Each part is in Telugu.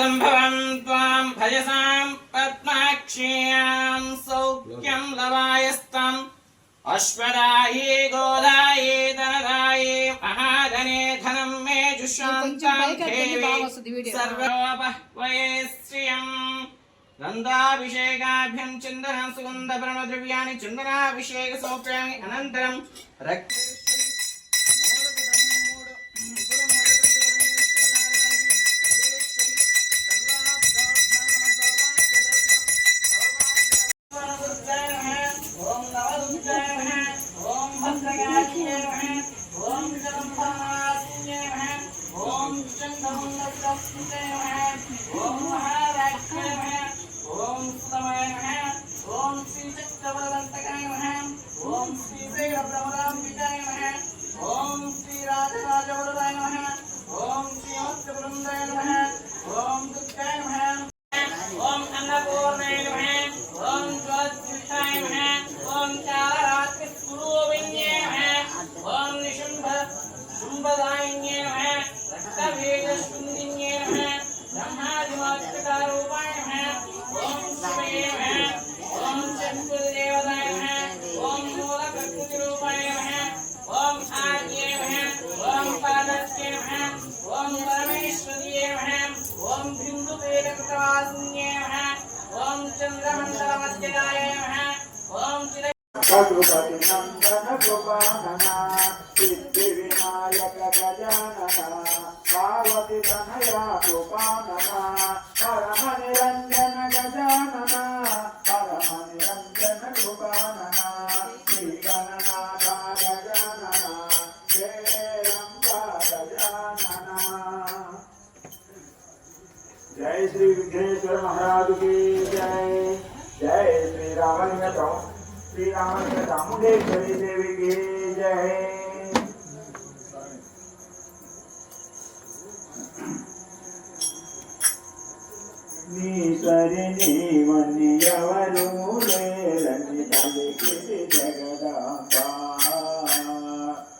సంభవం త్వాం భజసాం పద్మాక్ష్యాం సౌఖ్యం లవాయస్తం అశ్వరాయే గోదాయే ధనదాయే మహాధనే ధనం మే జుషాంతాం దేవి సర్వోపహ్వయే శ్రియం గంధాభిషేకాభ్యం చందన సుగంధ ప్రణద్రవ్యాన్ని చందనాభిషేక సమర్పయామి అనంతరం पशुपति नंदन गोपानना सिद्धि विनायक गजानना पार्वती तनया गोपानना परम निरंजन गजानना परम निरंजन गोपानना श्री गणनाथ गजानना जय रंगा गजानना। जय श्री विघ्नेश्वर महाराज की जय। जय श्री रामलिंग श्री रामलिंग चामुंडेश्वरी देवी की जय। नीसरि नीवनि ఎవరు లేరని పలికితి జగదాంబా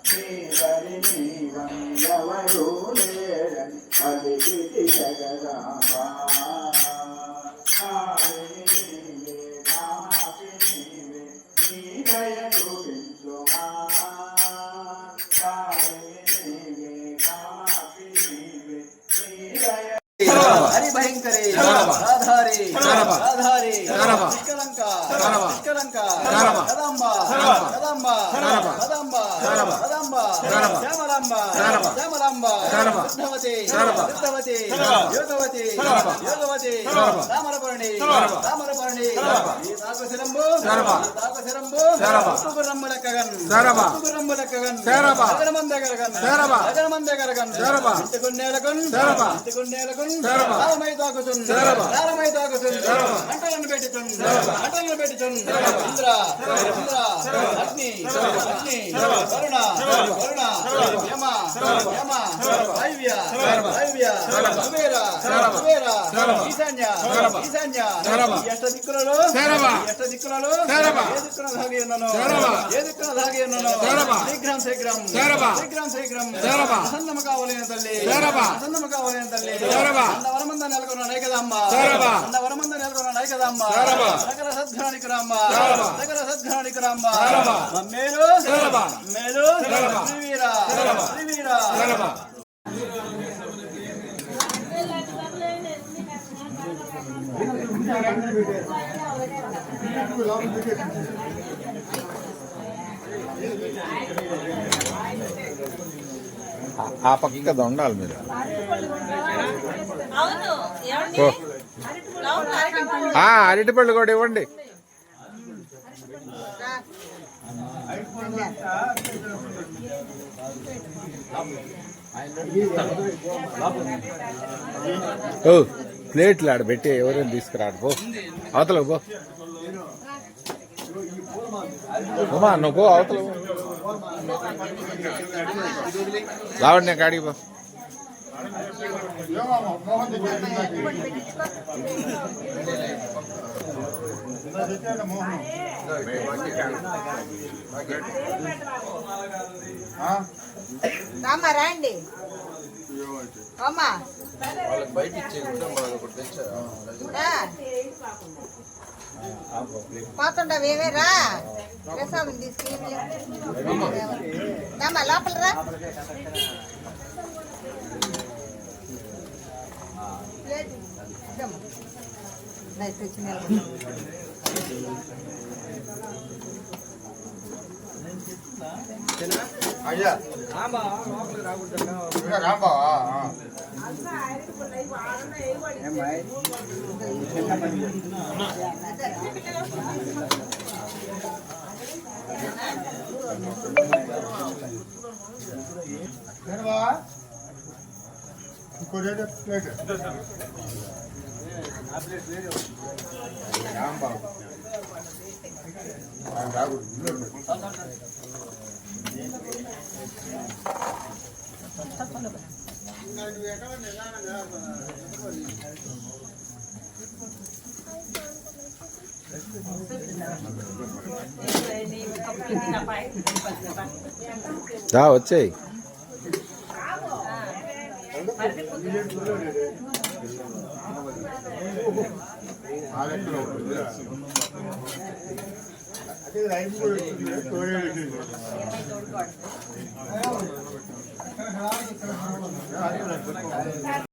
नीसरि नीवनि ఎవరు లేరని పలికితి జగదాంబా हरि भयंकरे आधारे आधारे निष्कलंका निष्कलंका कदंबा कदंबा कदंबा कदंबा श्यामलांबा श्यामलांबा सिद्धवती सिद्धवती योगवती योगवती तामरपर्णी तामरपर्णी ताकसिरंबु ताकसिरंबु सुगुरंबु लక్కగన్ సుగురమ్మ లక్కగన్ అగరమందగరగన్ అగరమందగరగన్ ఇంటికొన్నేలకన్ ఇంటికొన్నేలకన్ రామై తాకుతున్ రామై తాకుతున్ అంటలను పెట్టుతున్ అంటలను పెట్టుతున్ ఇంద్ర ఇంద్ర అగ్ని అగ్ని వరుణ వరుణ యమ యమ వాయువ్య వాయువ్య కుబేర కుబేర ఈశాన్య ఈశాన్య ఎష్ట దిక్కులలో ఎష్ట దిక్కులలో ఏ దిక్కున దాగి ఉన్నాను ఏ దిక్కున దాగి ఉన్నాను శీఘ్రం శీఘ్రం శీఘ్రం శీఘ్రం ప్రసన్నము కావలేన తల్లి ప్రసన్నము కావలేన తల్లి వరమంద నెలకొన్న నైకదమ్మ వరమంద నెలకొన్న నైకదమ్మ సకల సద్ఘానికి రామ్మ సకల సద్ఘానికి రామ్మ మేలు మేలు శ్రీవీర శ్రీవీర ఆ పక్క ఉండాలి మీరు అరటిపళ్ళు కూడా ఇవ్వండి. ఓ ప్లేట్లు ఆడ పెట్టి ఎవరైనా తీసుకురాడు పో అవతల పో ఉమా నువ్వు పో అవతల రావండి నేను కాడికి పో. రామ్మా రండి అమ్మా వాళ్ళకి బయట ఇచ్చేయకుండా మనకు ఒకటి తెచ్చా పోతుండవేమే రా ప్రసాదం తీసుకుని లోపల రా అయ్యా రాబా వచ్చాయి అదే